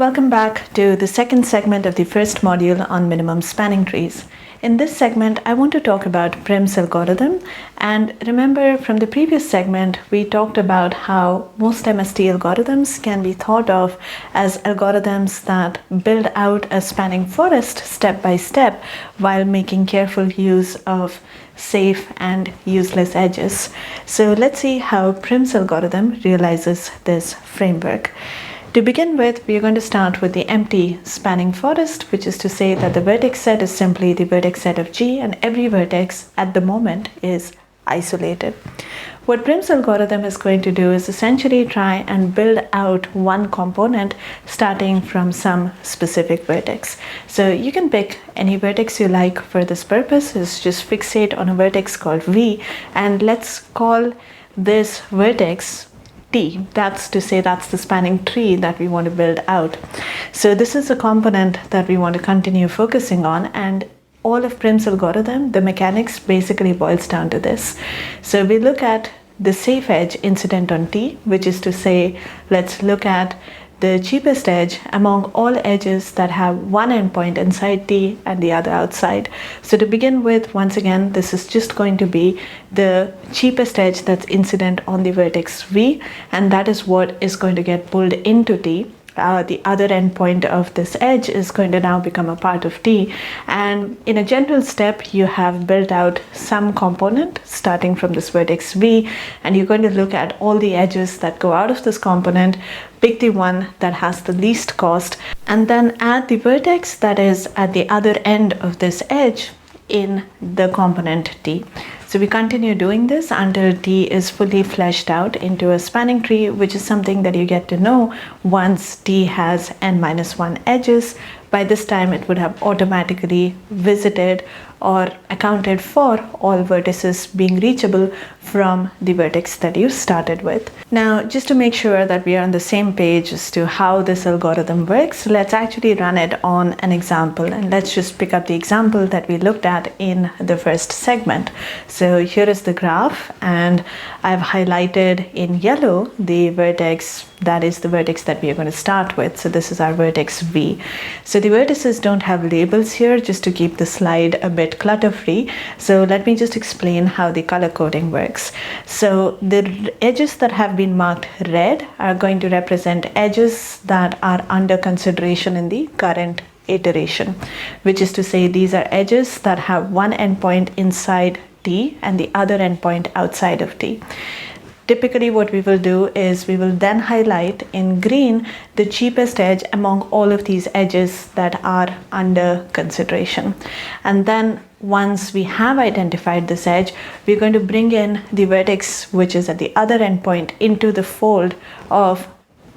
Welcome back to the second segment of the first module on minimum spanning trees. In this segment, I want to talk about Prim's algorithm. And remember from the previous segment, we talked about how most MST algorithms can be thought of as algorithms that build out a spanning forest step by step while making careful use of safe and useless edges. So let's see how Prim's algorithm realizes this framework. To begin with, we are going to start with the empty spanning forest, which is to say that the vertex set is simply the vertex set of G, and every vertex at the moment is isolated. What Prim's algorithm is going to do is essentially try and build out one component starting from some specific vertex. So you can pick any vertex you like for this purpose. Is just fixate on a vertex called V, and let's call this vertex T. That's to say that's the spanning tree that we want to build out. So this is a component that we want to continue focusing on, and all of Prim's algorithm, the mechanics basically boils down to this. So we look at the safe edge incident on T, which is to say, let's look at the cheapest edge among all edges that have one endpoint inside T and the other outside. So to begin with, once again, this is just going to be the cheapest edge that's incident on the vertex V, and that is what is going to get pulled into T. The other endpoint of this edge is going to now become a part of T, and in a general step you have built out some component starting from this vertex V, and you're going to look at all the edges that go out of this component, pick the one that has the least cost, and then add the vertex that is at the other end of this edge in the component T. So we continue doing this until T is fully fleshed out into a spanning tree, which is something that you get to know once T has n-1 edges. By this time, it would have automatically visited or accounted for all vertices being reachable from the vertex that you started with. Now, just to make sure that we are on the same page as to how this algorithm works, let's actually run it on an example, and let's just pick up the example that we looked at in the first segment. So here is the graph, and I've highlighted in yellow the vertex that is the vertex that we are going to start with. So this is our vertex V. So the vertices don't have labels here, just to keep the slide a bit clutter free. So let me just explain how the color coding works. So the edges that have been marked red are going to represent edges that are under consideration in the current iteration, which is to say these are edges that have one endpoint inside T and the other endpoint outside of T. Typically what we will do is we will then highlight in green the cheapest edge among all of these edges that are under consideration. And then once we have identified this edge, we're going to bring in the vertex which is at the other endpoint into the fold of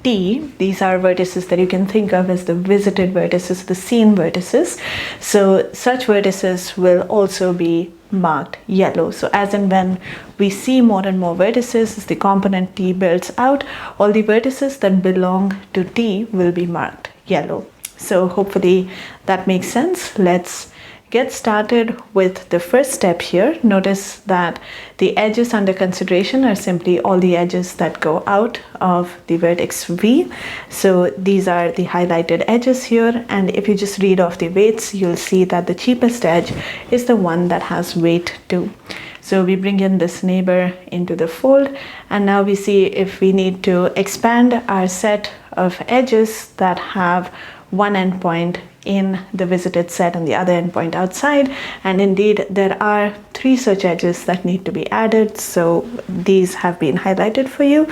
T. These are vertices that you can think of as the visited vertices, the seen vertices. So such vertices will also be marked yellow. So as and when we see more and more vertices as the component T builds out, all the vertices that belong to T will be marked yellow. So hopefully that makes sense. Let's get started with the first step here. Notice that the edges under consideration are simply all the edges that go out of the vertex V. So these are the highlighted edges here, and if you just read off the weights, you'll see that the cheapest edge is the one that has weight 2. So we bring in this neighbor into the fold, and now we see if we need to expand our set of edges that have one endpoint in the visited set and the other endpoint outside, and indeed there are 3 such edges that need to be added, so these have been highlighted for you.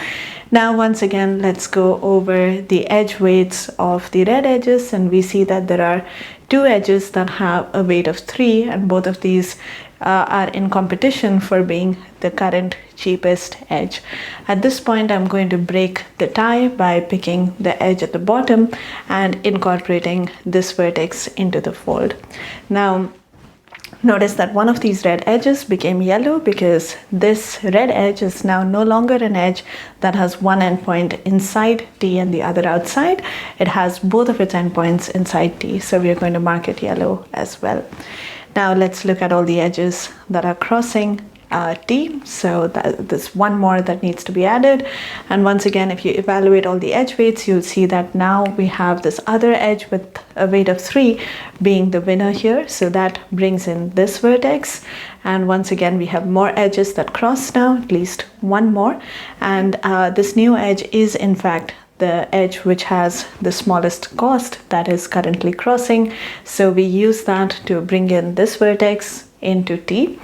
Now once again, let's go over the edge weights of the red edges, and we see that there are 2 edges that have a weight of 3, and both of these are in competition for being the current cheapest edge. At this point, I'm going to break the tie by picking the edge at the bottom and incorporating this vertex into the fold. Now, notice that one of these red edges became yellow because this red edge is now no longer an edge that has one endpoint inside T and the other outside. It has both of its endpoints inside T, so we are going to mark it yellow as well. Now let's look at all the edges that are crossing T, so there's one more that needs to be added. And once again, if you evaluate all the edge weights, you'll see that now we have this other edge with a weight of 3 being the winner here, so that brings in this vertex. And once again, we have more edges that cross now, at least one more, and this new edge is in fact the edge which has the smallest cost that is currently crossing, so we use that to bring in this vertex into T.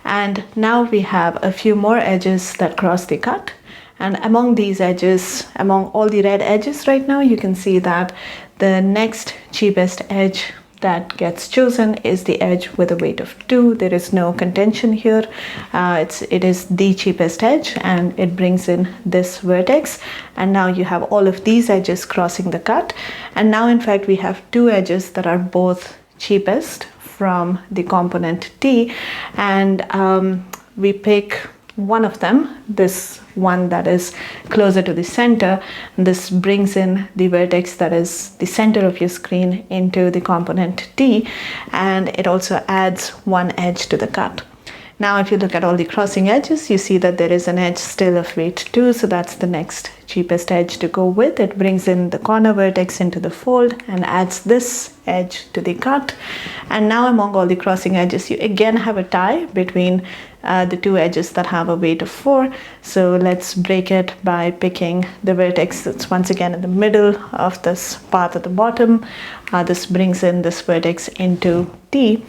And now we have a few more edges that cross the cut, and among these edges, among all the red edges right now, you can see that the next cheapest edge that gets chosen is the edge with a weight of 2. There is no contention here. It is the cheapest edge, and it brings in this vertex. And now you have all of these edges crossing the cut, and now in fact we have 2 edges that are both cheapest from the component T, and we pick one of them, this one that is closer to the center. This brings in the vertex that is the center of your screen into the component T, and it also adds one edge to the cut. Now if you look at all the crossing edges, you see that there is an edge still of weight 2, so that's the next cheapest edge to go with. It brings in the corner vertex into the fold and adds this edge to the cut. And now among all the crossing edges, you again have a tie between the 2 edges that have a weight of 4. So let's break it by picking the vertex that's once again in the middle of this path at the bottom. This brings in this vertex into T.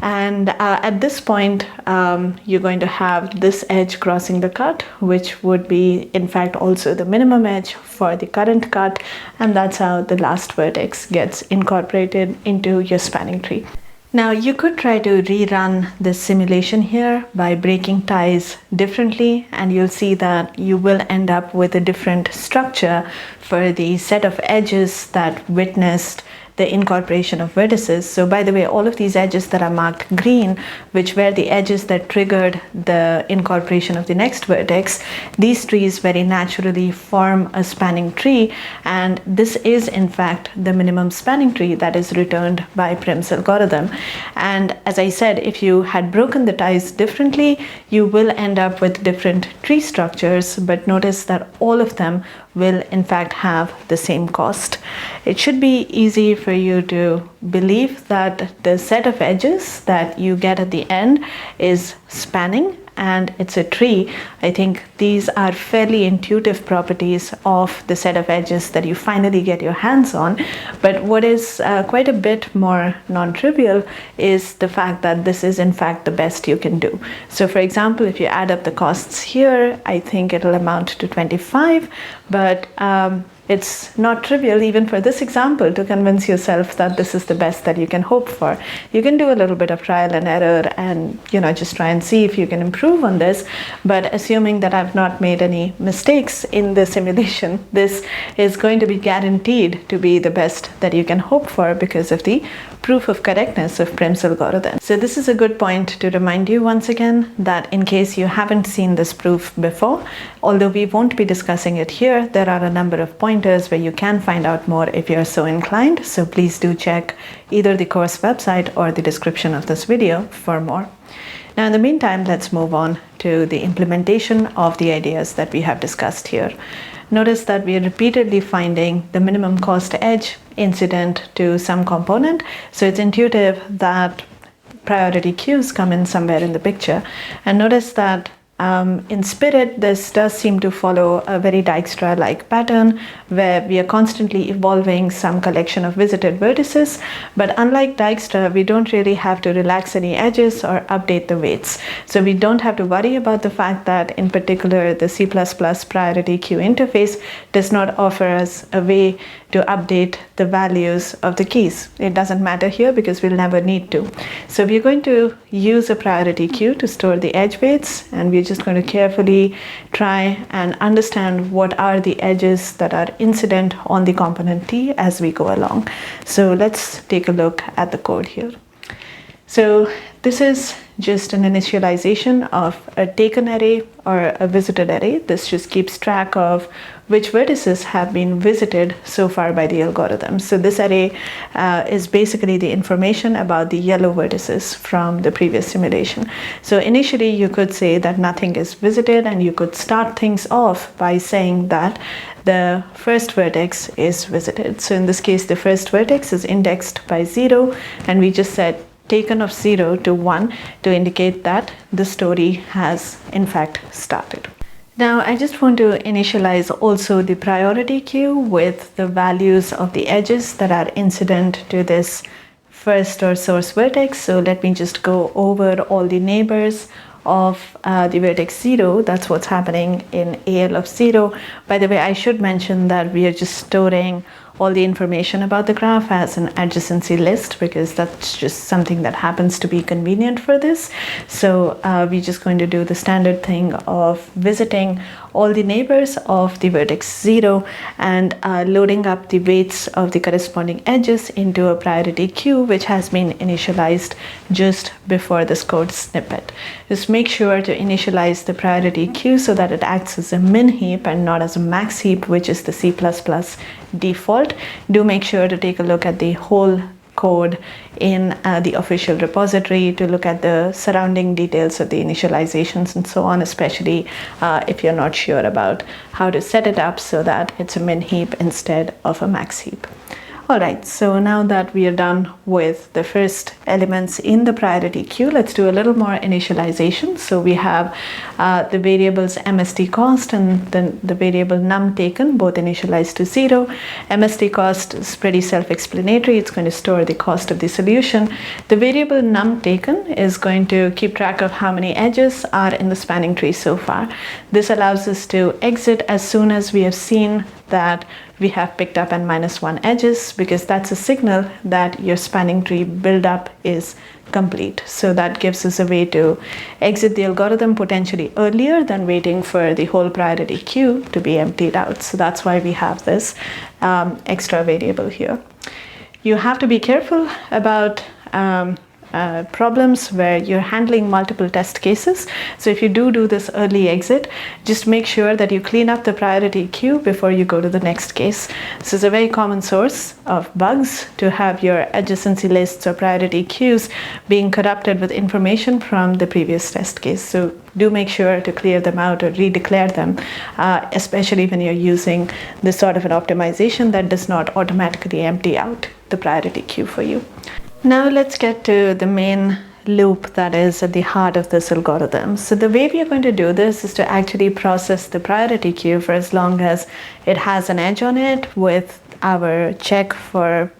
And at this point, you're going to have this edge crossing the cut, which would be in fact also the minimum edge for the current cut, and that's how the last vertex gets incorporated into your spanning tree. Now you could try to rerun this simulation here by breaking ties differently, and you'll see that you will end up with a different structure for the set of edges that witnessed the incorporation of vertices. So by the way, all of these edges that are marked green, which were the edges that triggered the incorporation of the next vertex, these trees very naturally form a spanning tree, and this is in fact the minimum spanning tree that is returned by Prim's algorithm. And as I said, if you had broken the ties differently, you will end up with different tree structures, but notice that all of them will in fact have the same cost. It should be easy for you to believe that the set of edges that you get at the end is spanning and it's a tree. I think these are fairly intuitive properties of the set of edges that you finally get your hands on. But what is quite a bit more non-trivial is the fact that this is in fact the best you can do. So for example, if you add up the costs here, I think it'll amount to 25, but it's not trivial even for this example to convince yourself that this is the best that you can hope for. You can do a little bit of trial and error and just try and see if you can improve on this, but assuming that I've not made any mistakes in the simulation, this is going to be guaranteed to be the best that you can hope for because of the proof of correctness of Prim's algorithm. So this is a good point to remind you once again that in case you haven't seen this proof before, although we won't be discussing it here, there are a number of pointers where you can find out more if you're so inclined. So please do check either the course website or the description of this video for more. Now in the meantime, let's move on to the implementation of the ideas that we have discussed here. Notice that we are repeatedly finding the minimum cost edge incident to some component. So it's intuitive that priority queues come in somewhere in the picture. And notice that in spirit, this does seem to follow a very Dijkstra-like pattern where we are constantly evolving some collection of visited vertices. But unlike Dijkstra, we don't really have to relax any edges or update the weights. So we don't have to worry about the fact that in particular the C++ priority queue interface does not offer us a way to update the values of the keys. It doesn't matter here because we'll never need to. So we're going to use a priority queue to store the edge weights, and we're just going to carefully try and understand what are the edges that are incident on the component T as we go along. So let's take a look at the code here. So this is just an initialization of a taken array or a visited array. This just keeps track of which vertices have been visited so far by the algorithm. So this array is basically the information about the yellow vertices from the previous simulation. So initially you could say that nothing is visited, and you could start things off by saying that the first vertex is visited. So in this case, the first vertex is indexed by 0, and we just said taken of 0 to 1 to indicate that the story has in fact started. Now I just want to initialize also the priority queue with the values of the edges that are incident to this first or source vertex. So let me just go over all the neighbors of the vertex 0. That's what's happening in AL of 0. By the way, I should mention that we are just storing all the information about the graph as an adjacency list, because that's just something that happens to be convenient for this. So we're just going to do the standard thing of visiting all the neighbors of the vertex 0 and loading up the weights of the corresponding edges into a priority queue, which has been initialized just before this code snippet. Just make sure to initialize the priority queue so that it acts as a min heap and not as a max heap, which is the C++ default. Do make sure to take a look at the whole code in the official repository to look at the surrounding details of the initializations and so on, especially if you're not sure about how to set it up so that it's a min heap instead of a max heap. Alright, so now that we are done with the first elements in the priority queue, let's do a little more initialization. So we have the variables MST cost and then the variable num taken, both initialized to 0. MST cost is pretty self-explanatory. It's going to store the cost of the solution. The variable num taken is going to keep track of how many edges are in the spanning tree so far. This allows us to exit as soon as we have seen that we have picked up n-1 edges, because that's a signal that your spanning tree buildup is complete. So that gives us a way to exit the algorithm potentially earlier than waiting for the whole priority queue to be emptied out. So that's why we have this extra variable here. You have to be careful about problems where you're handling multiple test cases. So if you do this early exit, just make sure that you clean up the priority queue before you go to the next case. This is a very common source of bugs, to have your adjacency lists or priority queues being corrupted with information from the previous test case. So do make sure to clear them out or redeclare them, especially when you're using this sort of an optimization that does not automatically empty out the priority queue for you. Now let's get to the main loop that is at the heart of this algorithm. So the way we are going to do this is to actually process the priority queue for as long as it has an edge on it, with our check for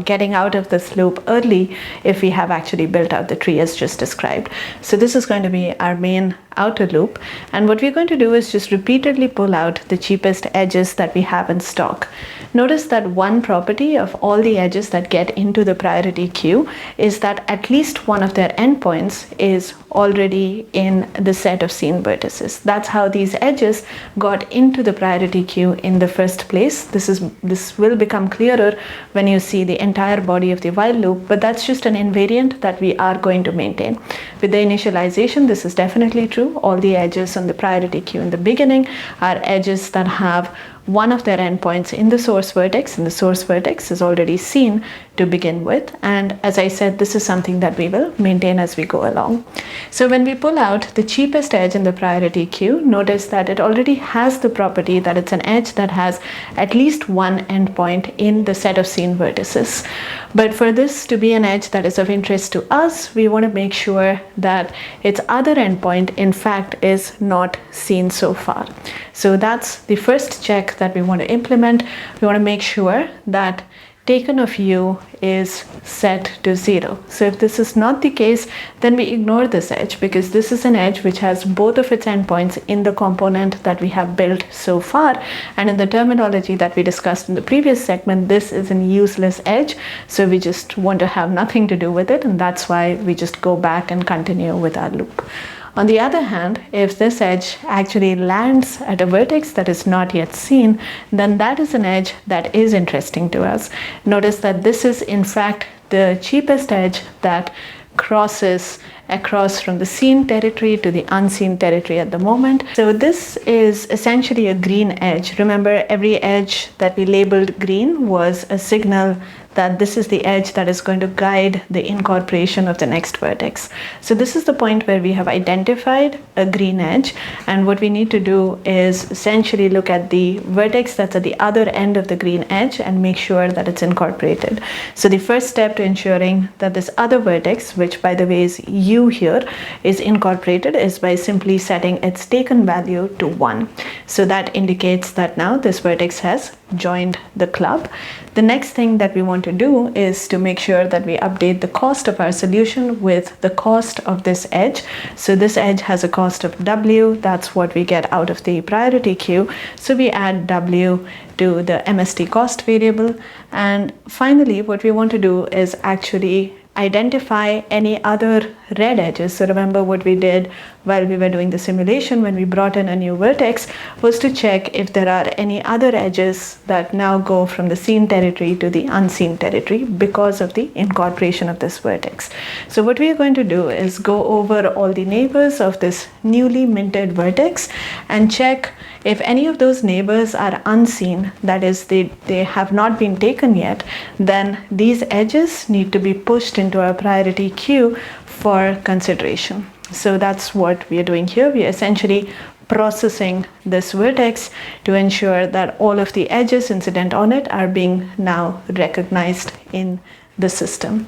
getting out of this loop early if we have actually built out the tree as just described. So this is going to be our main outer loop, and what we're going to do is just repeatedly pull out the cheapest edges that we have in stock. Notice that one property of all the edges that get into the priority queue is that at least one of their endpoints is already in the set of seen vertices. That's how these edges got into the priority queue in the first place. This will become clearer when you see the entire body of the while loop, but that's just an invariant that we are going to maintain. With the initialization, this is definitely true. All the edges on the priority queue in the beginning are edges that have one of their endpoints in the source vertex, and the source vertex is already seen to begin with. And as I said, this is something that we will maintain as we go along. So when we pull out the cheapest edge in the priority queue, notice that it already has the property that it's an edge that has at least one endpoint in the set of seen vertices. But for this to be an edge that is of interest to us, we want to make sure that its other endpoint in fact is not seen so far. So that's the first check that we want to implement. We want to make sure that taken of u is set to 0. So if this is not the case, then we ignore this edge, because this is an edge which has both of its endpoints in the component that we have built so far. And in the terminology that we discussed in the previous segment, this is an useless edge. So we just want to have nothing to do with it. And that's why we just go back and continue with our loop. On the other hand, if this edge actually lands at a vertex that is not yet seen, then that is an edge that is interesting to us. Notice that this is in fact the cheapest edge that crosses across from the seen territory to the unseen territory at the moment. So this is essentially a green edge. Remember, every edge that we labeled green was a signal that this is the edge that is going to guide the incorporation of the next vertex. So this is the point where we have identified a green edge, and what we need to do is essentially look at the vertex that's at the other end of the green edge and make sure that it's incorporated. So the first step to ensuring that this other vertex, which by the way is U here, is incorporated is by simply setting its taken value to 1. So that indicates that now this vertex has joined the club. The next thing that we want to do is to make sure that we update the cost of our solution with the cost of this edge. So this edge has a cost of W. That's what we get out of the priority queue. So we add W to the MST cost variable. And finally, what we want to do is actually identify any other red edges. So remember, what we did while we were doing the simulation when we brought in a new vertex was to check if there are any other edges that now go from the seen territory to the unseen territory because of the incorporation of this vertex. So what we are going to do is go over all the neighbors of this newly minted vertex and check if any of those neighbors are unseen, that is, they have not been taken yet, then these edges need to be pushed into our priority queue for consideration. So that's what we are doing here. We are essentially processing this vertex to ensure that all of the edges incident on it are being now recognized in the system.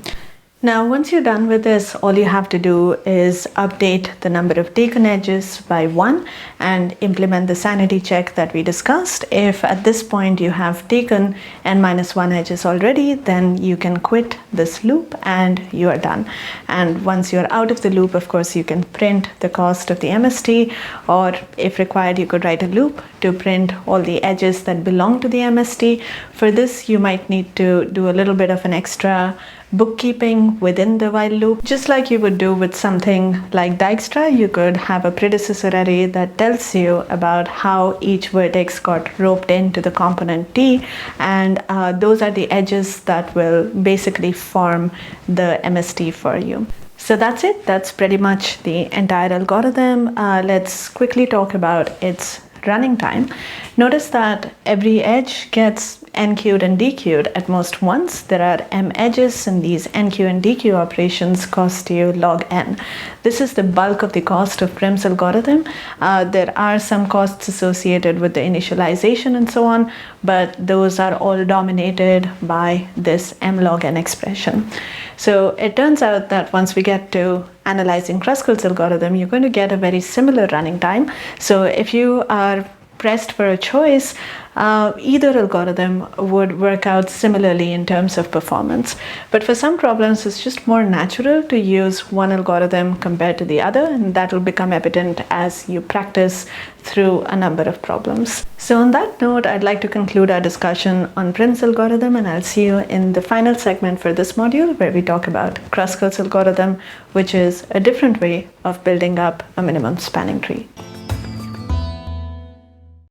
Now, once you're done with this, all you have to do is update the number of taken edges by 1 and implement the sanity check that we discussed. If at this point you have taken n-1 edges already, then you can quit this loop and you are done. And once you're out of the loop, of course, you can print the cost of the MST, or if required, you could write a loop to print all the edges that belong to the MST. For this, you might need to do a little bit of an extra bookkeeping within the while loop. Just like you would do with something like Dijkstra, you could have a predecessor array that tells you about how each vertex got roped into the component T, and those are the edges that will basically form the MST for you. So that's it. That's pretty much the entire algorithm. Let's quickly talk about its running time. Notice that every edge gets NQ'd and DQ'd at most once. There are M edges, and these NQ and DQ operations cost you log n. This is the bulk of the cost of Prim's algorithm. There are some costs associated with the initialization and so on, but those are all dominated by this M log n expression. So it turns out that once we get to analyzing Kruskal's algorithm, you're going to get a very similar running time. So if you are pressed for a choice, either algorithm would work out similarly in terms of performance. But for some problems, it's just more natural to use one algorithm compared to the other, and that will become evident as you practice through a number of problems. So on that note, I'd like to conclude our discussion on Prim's algorithm, and I'll see you in the final segment for this module, where we talk about Kruskal's algorithm, which is a different way of building up a minimum spanning tree.